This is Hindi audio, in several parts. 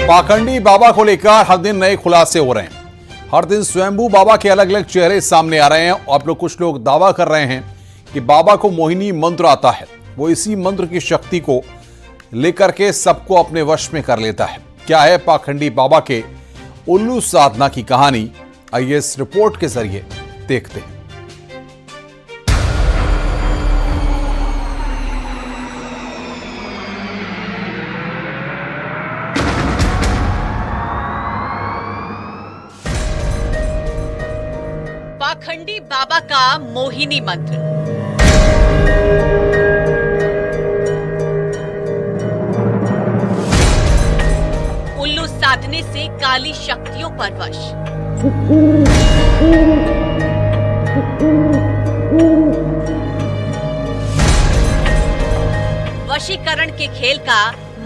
पाखंडी बाबा को लेकर हर दिन नए खुलासे हो रहे हैं। हर दिन स्वयंभू बाबा के अलग अलग चेहरे सामने आ रहे हैं और कुछ लोग दावा कर रहे हैं कि बाबा को मोहिनी मंत्र आता है। वो इसी मंत्र की शक्ति को लेकर के सबको अपने वश में कर लेता है। क्या है पाखंडी बाबा के उल्लू साधना की कहानी, आइए इस रिपोर्ट के जरिए देखते हैं। पाखंडी बाबा का मोहिनी मंत्र। उल्लू साधने से काली शक्तियों पर वश। वशीकरण के खेल का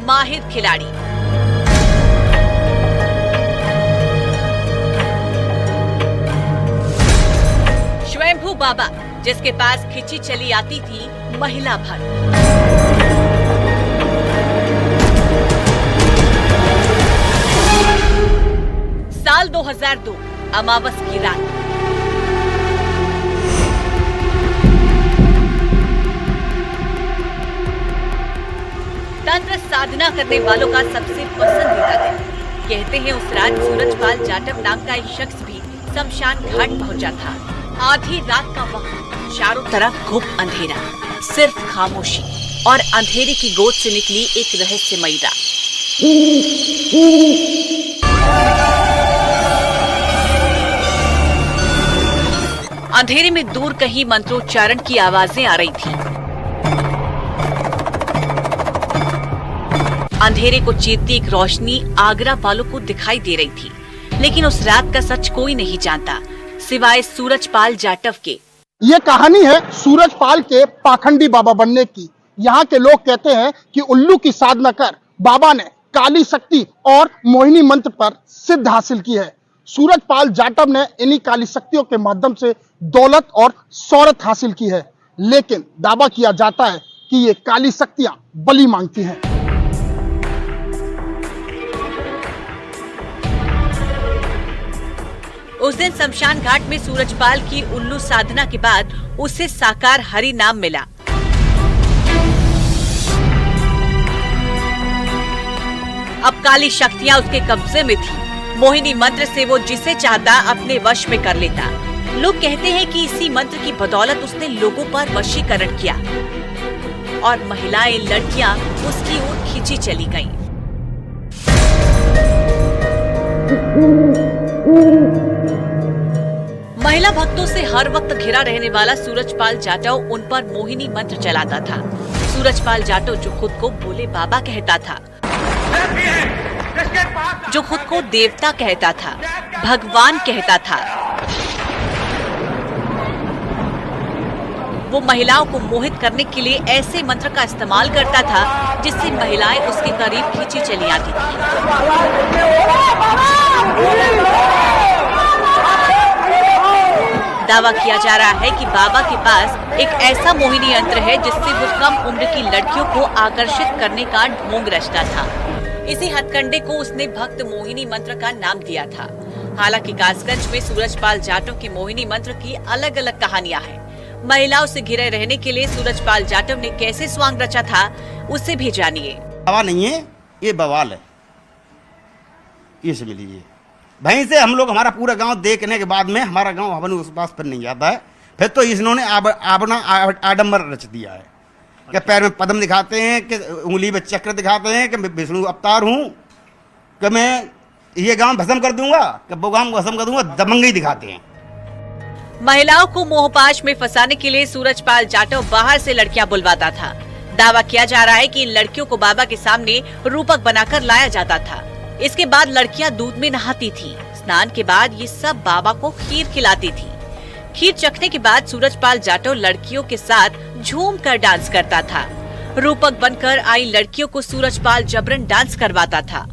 माहिर खिलाड़ी। स्वयंभू बाबा, जिसके पास खिंची चली आती थी महिला भर। साल 2002 अमावस की रात। तंत्र साधना करने वालों का सबसे पसंदीदा दिन। कहते हैं उस रात सूरजपाल जाटव नाम का एक शख्स भी शमशान घाट पहुंचा था। आधी रात का वक्त, चारों तरफ घुप अंधेरा, सिर्फ खामोशी और अंधेरे की गोद से निकली एक रहस्यमयी रात। अंधेरे में दूर कहीं मंत्रोच्चारण की आवाजें आ रही थीं। अंधेरे को चीरती एक रोशनी आगरा वालों को दिखाई दे रही थी, लेकिन उस रात का सच कोई नहीं जानता सिवाय सूरजपाल जाटव के। ये कहानी है सूरजपाल के पाखंडी बाबा बनने की। यहाँ के लोग कहते हैं कि उल्लू की साधना कर बाबा ने काली शक्ति और मोहिनी मंत्र पर सिद्ध हासिल की है। सूरजपाल जाटव ने इन्हीं काली शक्तियों के माध्यम से दौलत और शोहरत हासिल की है, लेकिन दावा किया जाता है कि ये काली शक्तियां बलि मांगती हैं। उस दिन शमशान घाट में सूरजपाल की उल्लू साधना के बाद उसे साकार हरि नाम मिला। अब काली शक्तियां उसके कब्जे में थी। मोहिनी मंत्र से वो जिसे चाहता अपने वश में कर लेता। लोग कहते हैं कि इसी मंत्र की बदौलत उसने लोगों पर वशीकरण किया और महिलाएं, लड़कियां उसकी ओर खींची चली गईं। महिला भक्तों से हर वक्त घिरा रहने वाला सूरजपाल जाटव उन पर मोहिनी मंत्र चलाता था। सूरजपाल जाटव जो खुद को भोले बाबा कहता था, जो खुद को देवता कहता था, भगवान कहता था, वो महिलाओं को मोहित करने के लिए ऐसे मंत्र का इस्तेमाल करता था जिससे महिलाएं उसके करीब खींची चली आती थी। दावा किया जा रहा है कि बाबा के पास एक ऐसा मोहिनी यंत्र है जिससे वो कम उम्र की लड़कियों को आकर्षित करने का ढोंग रचता था। इसी हथकंडे को उसने भक्त मोहिनी मंत्र का नाम दिया था। हालांकि कासगंज में सूरजपाल जाटव के मोहिनी मंत्र की अलग अलग कहानियां हैं। महिलाओं से घिरे रहने के लिए सूरजपाल जाटव ने कैसे स्वांग रचा था, उससे भी जानिए। बाबा नहीं है, ये बवाल है। ये समझ लीजिए। वहीं से हम लोग, हमारा पूरा गांव देखने के बाद में हमारा गांव हवन उस पास पर नहीं जाता है। फिर तो इन्होंने अपना आडंबर रच दिया है कि पैर में पद्म दिखाते हैं, कि उंगली में चक्र दिखाते हैं कि मैं विष्णु अवतार हूँ, कि मैं ये गांव भस्म कर दूंगा, कि वो गांव भस्म कर दूंगा। दबंगई दिखाते हैं। महिलाओं को मोहपाश में फंसाने के लिए सूरजपाल जाटव बाहर से लड़कियां बुलवाता था। दावा किया जा रहा है कि इन लड़कियों को बाबा के सामने रूपक बनाकर लाया जाता था। इसके बाद लड़कियां दूध में नहाती थी। स्नान के बाद ये सब बाबा को खीर खिलाती थी। खीर चखने के बाद सूरजपाल जाटव लड़कियों के साथ झूम कर डांस करता था। रूपक बनकर आई लड़कियों को सूरजपाल जबरन डांस करवाता था।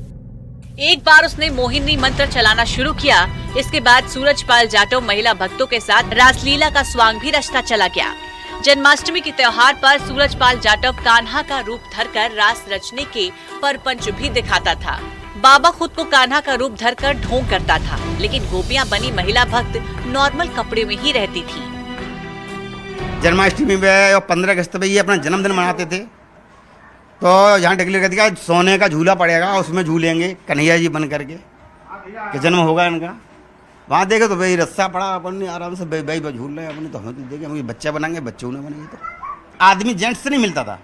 एक बार उसने मोहिनी मंत्र चलाना शुरू किया। इसके बाद सूरजपाल जाटव महिला भक्तों के साथ रासलीला का स्वांग भी रचता चला गया। जन्माष्टमी के त्योहार पर सूरजपाल जाटव कान्हा का रूप धरकर रास रचने के परपंच भी दिखाता था। बाबा खुद को कान्हा का रूप धरकर ढोंग करता था, लेकिन गोपियां बनी महिला भक्त नॉर्मल कपड़े में ही रहती थी। जन्माष्टमी पे और 15 अगस्त पे ये अपना जन्मदिन मनाते थे, तो यहाँ डिक्लेयर कर दिया सोने का झूला पड़ेगा, उसमें झूलेंगे कन्हैया जी बन करके कि जन्म होगा इनका। वहाँ देखे तो भाई रस्सा पड़ा, अपन आराम से भाई झूल रहे हैं अपने, तो हमें तो देखे हम बच्चा बनाएंगे, बच्चे उन्हें बनेंगे। तो आदमी जेंट्स से नहीं मिलता था,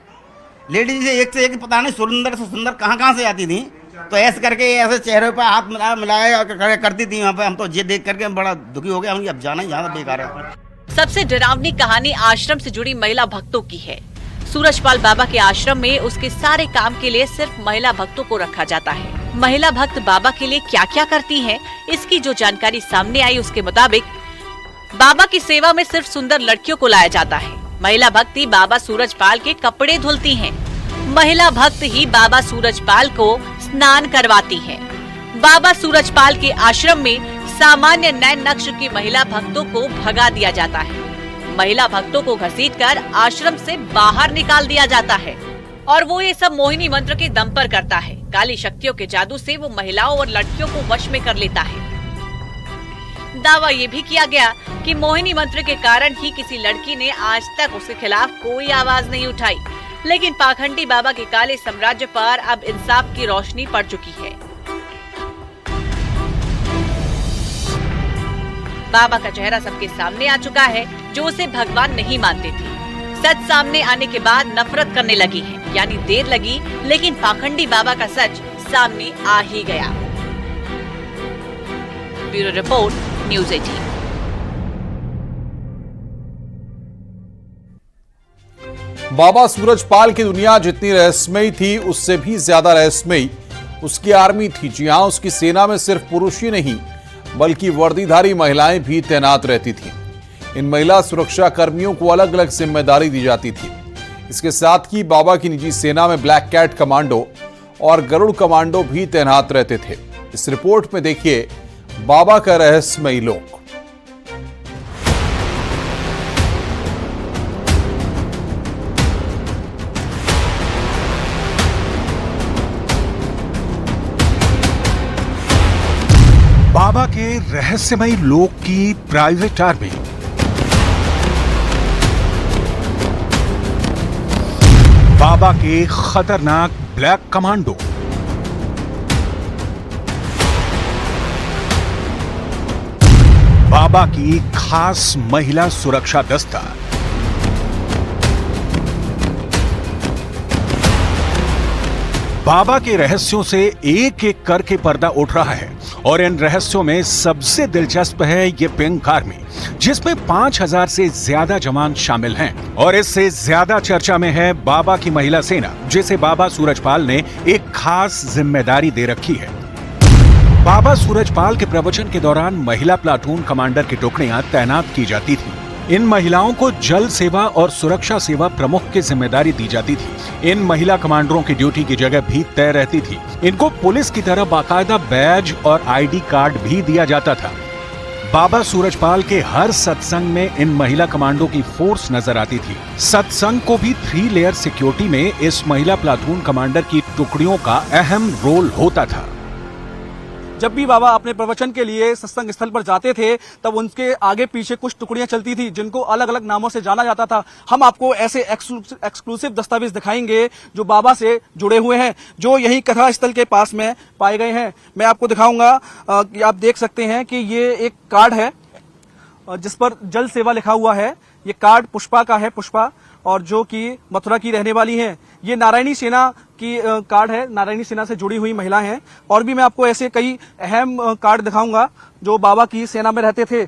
लेडीज से एक पता नहीं सुंदर से सुंदर कहाँ से आती थी, तो ऐसे करके ऐसे चेहरे पर हाथ मिलाया करती थी वहाँ पे। हम तो ये देख करके बड़ा दुखी हो गया, हम अब जाना ही यहाँ बेकार है। सबसे डरावनी कहानी आश्रम से जुड़ी महिला भक्तों की है। सूरजपाल बाबा के आश्रम में उसके सारे काम के लिए सिर्फ महिला भक्तों को रखा जाता है। महिला भक्त बाबा के लिए क्या क्या करती हैं, इसकी जो जानकारी सामने आई उसके मुताबिक बाबा की सेवा में सिर्फ सुंदर लड़कियों को लाया जाता है। महिला भक्त ही बाबा सूरजपाल के कपड़े धुलती हैं। महिला भक्त ही बाबा सूरजपाल को स्नान करवाती हैं। बाबा सूरजपाल के आश्रम में सामान्य नैन नक्श की महिला भक्तों को भगा दिया जाता है। महिला भक्तों को घसीटकर आश्रम से बाहर निकाल दिया जाता है और वो ये सब मोहिनी मंत्र के दम पर करता है। काली शक्तियों के जादू से वो महिलाओं और लड़कियों को वश में कर लेता है। दावा ये भी किया गया कि मोहिनी मंत्र के कारण ही किसी लड़की ने आज तक उसके खिलाफ कोई आवाज नहीं उठाई, लेकिन पाखंडी बाबा के काले साम्राज्य पर अब इंसाफ की रोशनी पड़ चुकी है। बाबा का चेहरा सबके सामने आ चुका है, जो उसे भगवान नहीं मानते थे। सच सामने आने के बाद नफरत करने लगी है, यानी देर लगी लेकिन पाखंडी बाबा का सच सामने आ ही गया। Bureau report, news 18। बाबा सूरजपाल की दुनिया जितनी रहस्यमयी थी, उससे भी ज्यादा रहस्यमयी उसकी आर्मी थी। जी हां, उसकी सेना में सिर्फ पुरुष ही नहीं बल्कि वर्दीधारी महिलाएं भी तैनात रहती थीं। इन महिला सुरक्षा कर्मियों को अलग अलग जिम्मेदारी दी जाती थी। इसके साथ ही बाबा की निजी सेना में ब्लैक कैट कमांडो और गरुड़ कमांडो भी तैनात रहते थे। इस रिपोर्ट में देखिए बाबा का रहस्यमयी लोक। बाबा के रहस्यमयी लोक की प्राइवेट आर्मी। बाबा के खतरनाक ब्लैक कमांडो। बाबा की खास महिला सुरक्षा दस्ता। बाबा के रहस्यों से एक एक करके पर्दा उठ रहा है और इन रहस्यों में सबसे दिलचस्प है ये पिंक आर्मी, जिसमें 5000 से ज्यादा जवान शामिल हैं। और इससे ज्यादा चर्चा में है बाबा की महिला सेना, जिसे बाबा सूरजपाल ने एक खास जिम्मेदारी दे रखी है। बाबा सूरजपाल के प्रवचन के दौरान महिला प्लाटून कमांडर की टुकड़ियां तैनात की जाती थी। इन महिलाओं को जल सेवा और सुरक्षा सेवा प्रमुख की जिम्मेदारी दी जाती थी। इन महिला कमांडरों की ड्यूटी की जगह भी तय रहती थी। इनको पुलिस की तरह बाकायदा बैज और आईडी कार्ड भी दिया जाता था। बाबा सूरजपाल के हर सत्संग में इन महिला कमांडो की फोर्स नजर आती थी। सत्संग को भी 3 लेयर सिक्योरिटी में इस महिला प्लाटून कमांडर की टुकड़ियों का अहम रोल होता था। जब भी बाबा अपने प्रवचन के लिए सत्संग स्थल पर जाते थे, तब उनके आगे पीछे कुछ टुकड़ियां चलती थी जिनको अलग अलग नामों से जाना जाता था। हम आपको ऐसे एक्सक्लूसिव दस्तावेज दिखाएंगे जो बाबा से जुड़े हुए हैं, जो यही कथा स्थल के पास में पाए गए हैं। मैं आपको दिखाऊंगा कि आप देख सकते हैं कि ये एक कार्ड है जिस पर जल सेवा लिखा हुआ है। ये कार्ड पुष्पा का है, पुष्पा, और जो कि मथुरा की रहने वाली हैं। ये नारायणी सेना की कार्ड है, नारायणी सेना से जुड़ी हुई महिला हैं। और भी मैं आपको ऐसे कई अहम कार्ड दिखाऊंगा जो बाबा की सेना में रहते थे।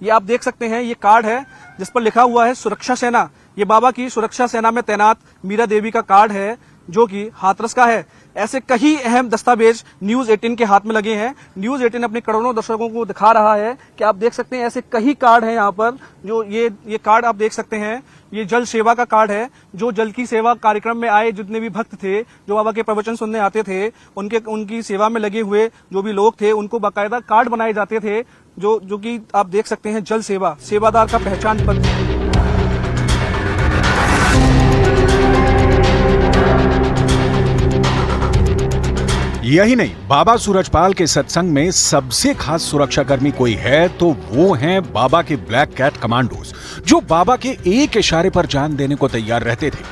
ये आप देख सकते हैं, ये कार्ड है जिस पर लिखा हुआ है सुरक्षा सेना। ये बाबा की सुरक्षा सेना में तैनात मीरा देवी का कार्ड है जो कि हाथरस का है। ऐसे कई अहम दस्तावेज न्यूज 18 के हाथ में लगे हैं। न्यूज 18 अपने करोड़ों दर्शकों को दिखा रहा है कि आप देख सकते हैं ऐसे कई कार्ड हैं यहाँ पर। जो ये कार्ड आप देख सकते हैं, ये जल सेवा का कार्ड है। जो जल की सेवा कार्यक्रम में आए जितने भी भक्त थे, जो बाबा के प्रवचन सुनने आते थे, उनकी सेवा में लगे हुए जो भी लोग थे, उनको बाकायदा कार्ड बनाए जाते थे जो कि आप देख सकते हैं जल सेवा, सेवादार का पहचान पत्र। यही नहीं, बाबा सूरजपाल के सत्संग में सबसे खास सुरक्षाकर्मी कोई है तो वो हैं बाबा के ब्लैक कैट कमांडोज, जो बाबा के एक इशारे पर जान देने को तैयार रहते थे।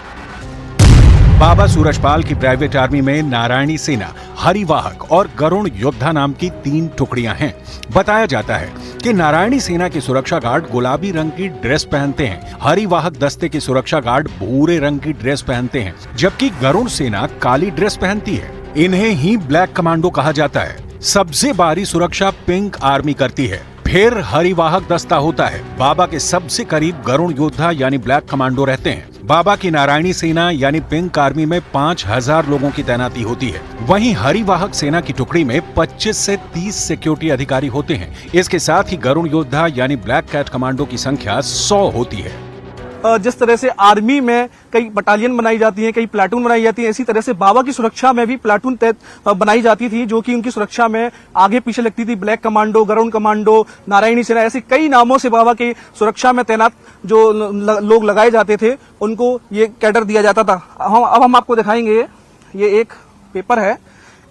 बाबा सूरजपाल की प्राइवेट आर्मी में नारायणी सेना, हरिवाहक और गरुण योद्धा नाम की 3 टुकड़ियां हैं। बताया जाता है कि नारायणी सेना के सुरक्षा गार्ड गुलाबी रंग की ड्रेस पहनते हैं, हरिवाहक दस्ते के सुरक्षा गार्ड भूरे रंग की ड्रेस पहनते हैं, जबकि गरुण सेना काली ड्रेस पहनती है। इन्हें ही ब्लैक कमांडो कहा जाता है। सबसे बाहरी सुरक्षा पिंक आर्मी करती है, फिर हरिवाहक दस्ता होता है। बाबा के सबसे करीब गरुण योद्धा यानी ब्लैक कमांडो रहते हैं। बाबा की नारायणी सेना यानी पिंक आर्मी में 5000 लोगों की तैनाती होती है। वहीं हरिवाहक सेना की टुकड़ी में 25 से 30 सिक्योरिटी अधिकारी होते हैं। इसके साथ ही गरुण योद्धा यानी ब्लैक कैट कमांडो की संख्या 100 होती है। जिस तरह से आर्मी में कई बटालियन बनाई जाती है, कई प्लाटून बनाई जाती है, इसी तरह से बाबा की सुरक्षा में भी प्लाटून बनाई जाती थी, जो कि उनकी सुरक्षा में आगे पीछे लगती थी। Black commando, Garud commando, Narayani Sena, ऐसे कई नामों से बाबा की सुरक्षा में तैनात जो लोग लगाए जाते थे, उनको ये कैडर दिया जाता था। अब हम आपको दिखाएंगे, ये एक पेपर है,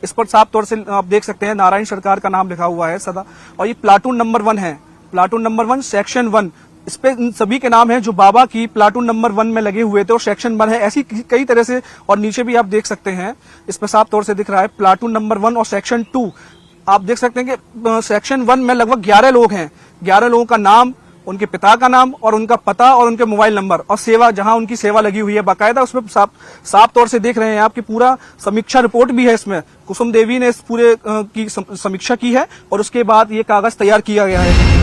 इस पर साफ तौर से आप देख सकते हैं नारायण सरकार का नाम लिखा हुआ है सदा, और ये प्लाटून नंबर 1 है, प्लाटून नंबर 1 सेक्शन 1। इस पे इन सभी के नाम हैं जो बाबा की प्लाटून नंबर 1 में लगे हुए थे, और सेक्शन 1 है। ऐसी कई तरह से, और नीचे भी आप देख सकते हैं, इस पे साफ तौर से दिख रहा है प्लाटून नंबर 1 और सेक्शन 2। आप देख सकते हैं कि सेक्शन 1 में लगभग 11 लोग हैं। 11 लोगों का नाम, उनके पिता का नाम और उनका पता और उनके मोबाइल नंबर और सेवा, जहां उनकी सेवा लगी हुई है बाकायदा, उसमें साफ तौर से देख रहे हैं आपकी पूरा समीक्षा रिपोर्ट भी है। इसमें कुसुम देवी ने इस पूरे की समीक्षा की है और उसके बाद ये कागज तैयार किया गया है।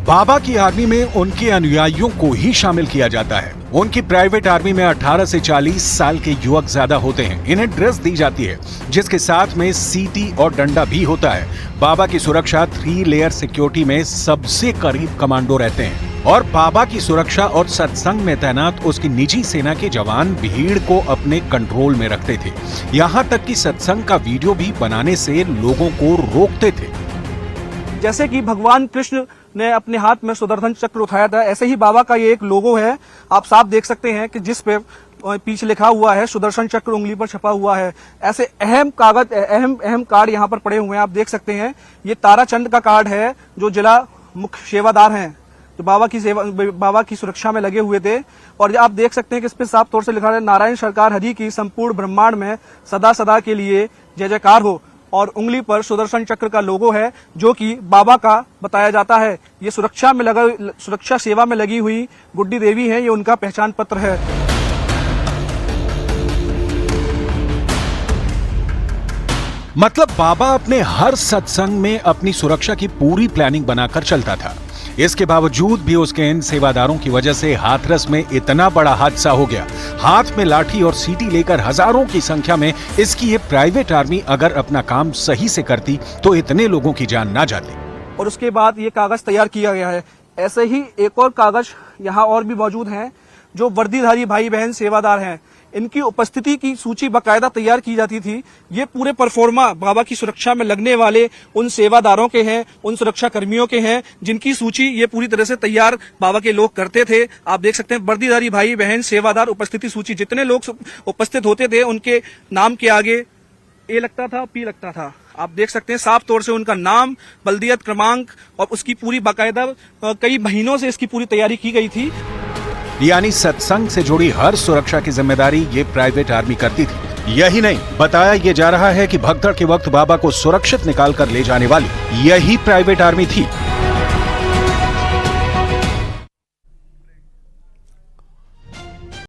बाबा की आर्मी में उनके अनुयायियों को ही शामिल किया जाता है। उनकी प्राइवेट आर्मी में 18 से 40 साल के युवक ज्यादा होते हैं। इन्हें ड्रेस दी जाती है, जिसके साथ में सीटी और डंडा भी होता है। बाबा की सुरक्षा 3 लेयर सिक्योरिटी में सबसे करीब कमांडो रहते हैं, और बाबा की सुरक्षा और सत्संग में तैनात उसकी निजी सेना के जवान भीड़ को अपने कंट्रोल में रखते थे। यहाँ तक कि सत्संग का वीडियो भी बनाने से लोगों को रोकते थे। जैसे कि भगवान कृष्ण ने अपने हाथ में सुदर्शन चक्र उठाया था, ऐसे ही बाबा का ये एक लोगो है, आप साफ देख सकते हैं कि जिस पे पीछे लिखा हुआ है सुदर्शन चक्र उंगली पर छपा हुआ है। ऐसे अहम कागज, अहम कार्ड यहाँ पर पड़े हुए हैं, आप देख सकते हैं। ये ताराचंद का कार्ड है, जो जिला मुख्य सेवादार हैं, जो बाबा की सुरक्षा में लगे हुए थे। और आप देख सकते हैं कि इस पे साफ तौर से लिखा है नारायण सरकार हरि की संपूर्ण ब्रह्मांड में सदा सदा के लिए जय जयकार हो, और उंगली पर सुदर्शन चक्र का लोगो है, जो कि बाबा का बताया जाता है। ये सुरक्षा सेवा में लगी हुई गुड्डी देवी है, ये उनका पहचान पत्र है। मतलब बाबा अपने हर सत्संग में अपनी सुरक्षा की पूरी प्लानिंग बनाकर चलता था। इसके बावजूद भी उसके इन सेवादारों की वजह से हाथरस में इतना बड़ा हादसा हो गया। हाथ में लाठी और सीटी लेकर हजारों की संख्या में इसकी ये प्राइवेट आर्मी अगर अपना काम सही से करती तो इतने लोगों की जान ना जाती। और उसके बाद ये कागज तैयार किया गया है। ऐसे ही एक और कागज यहाँ और भी मौजूद हैं, जो वर्दीधारी भाई बहन सेवादार हैं, इनकी उपस्थिति की सूची बाकायदा तैयार की जाती थी। ये पूरे परफॉर्मा बाबा की सुरक्षा में लगने वाले उन सेवादारों के हैं, उन सुरक्षा कर्मियों के हैं, जिनकी सूची ये पूरी तरह से तैयार बाबा के लोग करते थे। आप देख सकते हैं वर्दीधारी भाई बहन सेवादार उपस्थिति सूची, जितने लोग उपस्थित होते थे उनके नाम के आगे ए लगता था, पी लगता था। आप देख सकते हैं साफ तौर से उनका नाम, बल्दियत क्रमांक और उसकी पूरी बाकायदा कई महीनों से इसकी पूरी तैयारी की गई थी। यानी सत्संग से जुड़ी हर सुरक्षा की जिम्मेदारी ये प्राइवेट आर्मी करती थी। यही नहीं, बताया ये जा रहा है कि भगदड़ के वक्त बाबा को सुरक्षित निकाल कर ले जाने वाली यही प्राइवेट आर्मी थी।